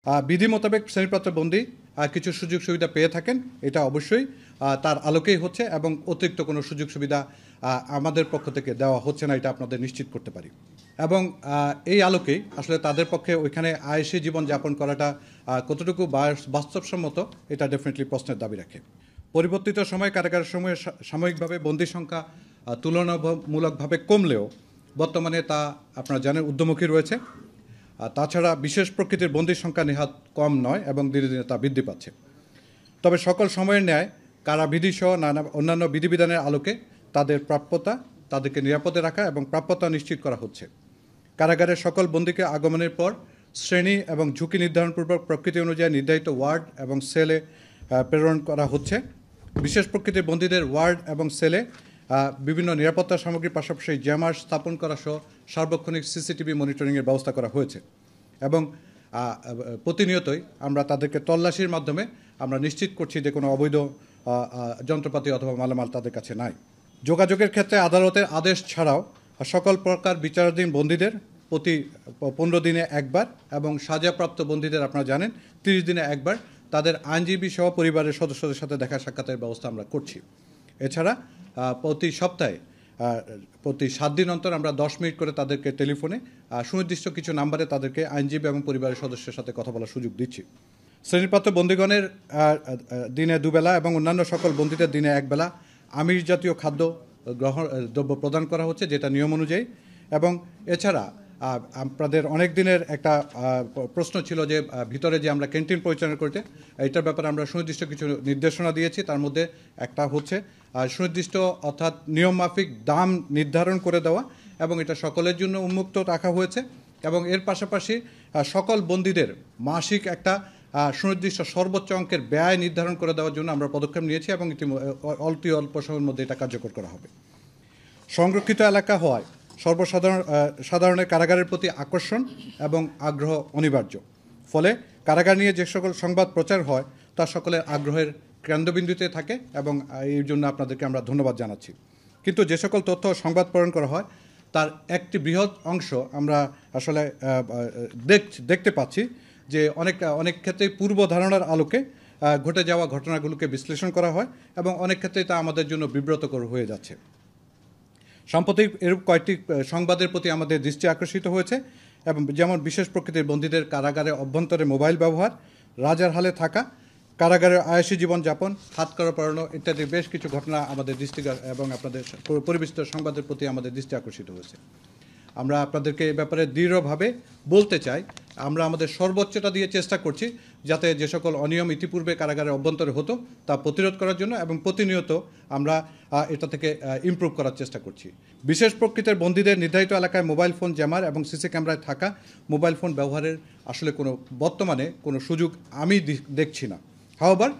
বিধি মোতাবেক শ্রেণীপ্রাপ্ত বন্দী কিছু সুযোগ সুবিধা পেয়ে থাকেন, এটা অবশ্যই তার আলোকেই হচ্ছে এবং অতিরিক্ত কোনো সুযোগ সুবিধা আমাদের পক্ষ থেকে দেওয়া হচ্ছে না, এটা আপনাদের নিশ্চিত করতে পারি। এবং এই আলোকেই আসলে তাদের পক্ষে ওইখানে আয়েসি জীবন যাপন করাটা কতটুকু বাস্তবসম্মত, এটা ডেফিনেটলি প্রশ্নের দাবি রাখে। পরিবর্তিত সময় কারাগারের সময়ে সাময়িকভাবে বন্দী সংখ্যা তুলনামূলকভাবে কমলেও বর্তমানে তা আপনারা জানেন ঊর্ধ্বমুখী রয়েছে। তাছাড়া বিশেষ প্রকৃতির বন্দির সংখ্যা নেহাত কম নয় এবং ধীরে ধীরে তা বৃদ্ধি পাচ্ছে। তবে সকল সময়ের ন্যায় কারাবিধি সহ অন্যান্য বিধিবিধানের আলোকে তাদের প্রাপ্যতা, তাদেরকে নিরাপদে রাখা এবং প্রাপ্যতা নিশ্চিত করা হচ্ছে। কারাগারের সকল বন্দীকে আগমনের পর শ্রেণী এবং ঝুঁকি নির্ধারণপূর্বক প্রকৃতি অনুযায়ী নির্ধারিত ওয়ার্ড এবং সেলে প্রেরণ করা হচ্ছে। বিশেষ প্রকৃতির বন্দীদের ওয়ার্ড এবং সেলে বিভিন্ন নিরাপত্তা সামগ্রীর পাশাপাশি জ্যামার স্থাপন করা সহ সার্বক্ষণিক সিসিটিভি মনিটরিংয়ের ব্যবস্থা করা হয়েছে এবং প্রতিনিয়তই আমরা তাদেরকে তল্লাশির মাধ্যমে আমরা নিশ্চিত করছি যে কোনো অবৈধ যন্ত্রপাতি অথবা মালামাল তাদের কাছে নাই। যোগাযোগের ক্ষেত্রে আদালতের আদেশ ছাড়াও সকল প্রকার বিচারাধীন বন্দীদের প্রতি 15 দিনে একবার এবং সাজাপ্রাপ্ত বন্দীদের আপনারা জানেন 30 দিনে একবার তাদের আইনজীবী সহ পরিবারের সদস্যদের সাথে দেখা সাক্ষাতের ব্যবস্থা আমরা করছি। এছাড়া প্রতি সপ্তাহে প্রতি 7 দিন অন্তর আমরা 10 মিনিট করে তাদেরকে টেলিফোনে সুনির্দিষ্ট কিছু নাম্বারে তাদেরকে আইনজীবী এবং পরিবারের সদস্যের সাথে কথা বলার সুযোগ দিচ্ছি। শ্রেণীপ্রাপ্ত বন্দীগণের দিনে দুবেলা এবং অন্যান্য সকল বন্দীদের দিনে একবেলা আমিষ জাতীয় খাদ্য দ্রব্য প্রদান করা হচ্ছে, যেটা নিয়ম অনুযায়ী। এবং এছাড়া আপনাদের অনেক দিনের একটা প্রশ্ন ছিল যে ভিতরে যে আমরা ক্যান্টিন পরিচালনা করতে, এইটার ব্যাপারে আমরা সুনির্দিষ্ট কিছু নির্দেশনা দিয়েছি। তার মধ্যে একটা হচ্ছে সুনির্দিষ্ট অর্থাৎ নিয়মমাফিক দাম নির্ধারণ করে দেওয়া এবং এটা সকলের জন্য উন্মুক্ত রাখা হয়েছে। এবং এর পাশাপাশি সকল বন্দীদের মাসিক একটা সুনির্দিষ্ট সর্বোচ্চ অঙ্কের ব্যয় নির্ধারণ করে দেওয়ার জন্য আমরা পদক্ষেপ নিয়েছি এবং অতি অল্প সময়ের মধ্যে এটা কার্যকর করা হবে। সংরক্ষিত এলাকা হওয়ায় সাধারণের কারাগারের প্রতি আকর্ষণ এবং আগ্রহ অনিবার্য। ফলে কারাগার নিয়ে যে সকল সংবাদ প্রচার হয় তা সকলের আগ্রহের কেন্দ্রবিন্দুতে থাকে এবং এই জন্য আপনাদেরকে আমরা ধন্যবাদ জানাচ্ছি। কিন্তু যে সকল তথ্য সংবাদ প্রেরণ করা হয় তার একটি বৃহৎ অংশ আমরা আসলে দেখতে পাচ্ছি যে অনেক ক্ষেত্রেই পূর্ব ধারণার আলোকে ঘটে যাওয়া ঘটনাগুলোকে বিশ্লেষণ করা হয় এবং অনেক ক্ষেত্রেই তা আমাদের জন্য বিব্রতকর হয়ে যাচ্ছে। সাম্প্রতিক এরূপ কয়েকটি সংবাদের প্রতি আমাদের দৃষ্টি আকর্ষিত হয়েছে এবং যেমন বিশেষ প্রকৃতির বন্দীদের কারাগারে অভ্যন্তরে মোবাইল ব্যবহার, রাজার হালে থাকা, কারাগারের আয়াসী জীবনযাপন, হাতকড়া পরানো ইত্যাদি বেশ কিছু ঘটনা আমাদের দৃষ্টি এবং আপনাদের পরিবেশিত সংবাদের প্রতি আমাদের দৃষ্টি আকর্ষিত হয়েছে। আমরা আপনাদেরকে এ ব্যাপারে দৃঢ়ভাবে বলতে চাই, আমরা আমাদের সর্বোচ্চটা দিয়ে চেষ্টা করছি যাতে যে সকল অনিয়ম ইতিপূর্বে কারাগারের অভ্যন্তরে হতো তা প্রতিরোধ করার জন্য এবং প্রতিনিয়ত আমরা এটা থেকে ইমপ্রুভ করার চেষ্টা করছি। বিশেষ প্রকৃতির বন্দীদের নির্ধারিত এলাকায় মোবাইল ফোন জ্যামার এবং সিসি ক্যামেরায় থাকা মোবাইল ফোন ব্যবহারের আসলে বর্তমানে কোনো সুযোগ আমি দেখছি না। হাওয়ার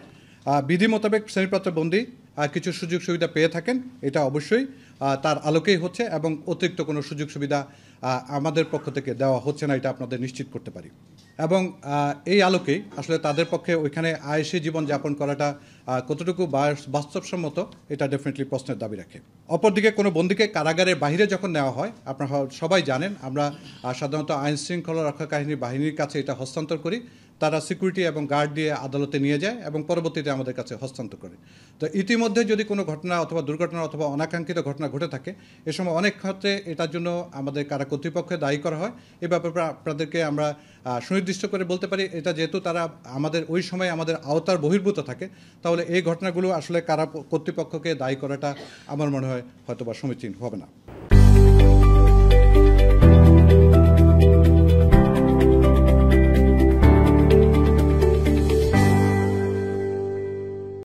বিধি মোতাবেক শ্রেণীপ্রাপ্ত বন্দী কিছু সুযোগ সুবিধা পেয়ে থাকেন, এটা অবশ্যই তার আলোকেই হচ্ছে এবং অতিরিক্ত কোনো সুযোগ সুবিধা আমাদের পক্ষ থেকে দেওয়া হচ্ছে না, এটা আপনাদের নিশ্চিত করতে পারি। এবং এই আলোকেই আসলে তাদের পক্ষে ওইখানে আয়েসি জীবন যাপন করাটা কতটুকু বাস্তবসম্মত, এটা ডেফিনেটলি প্রশ্নের দাবি রাখে। অপরদিকে কোনো বন্দীকে কারাগারের বাইরে যখন নেওয়া হয়, আপনারা সবাই জানেন আমরা সাধারণত আইন শৃঙ্খলা রক্ষাকারী বাহিনীর কাছে এটা হস্তান্তর করি। তারা সিকিউরিটি এবং গার্ড দিয়ে আদালতে নিয়ে যায় এবং পরবর্তীতে আমাদের কাছে হস্তান্তর করে। তো ইতিমধ্যে যদি কোনো ঘটনা অথবা দুর্ঘটনা অথবা অনাকাঙ্ক্ষিত ঘটনা ঘটে থাকে, এ সময় অনেক ক্ষেত্রে এটার জন্য আমাদের কারা কর্তৃপক্ষে দায়ী করা হয়। এ ব্যাপারে আপনাদেরকে আমরা সুনির্দিষ্ট করে বলতে পারি, এটা যেহেতু তারা আমাদের ওই সময় আমাদের আওতার বহির্ভূত থাকে, তাহলে এই ঘটনাগুলো আসলে কারা কর্তৃপক্ষকে দায়ী করাটা আমার মনে হয় হয়তোবা সমীচীন হবে না।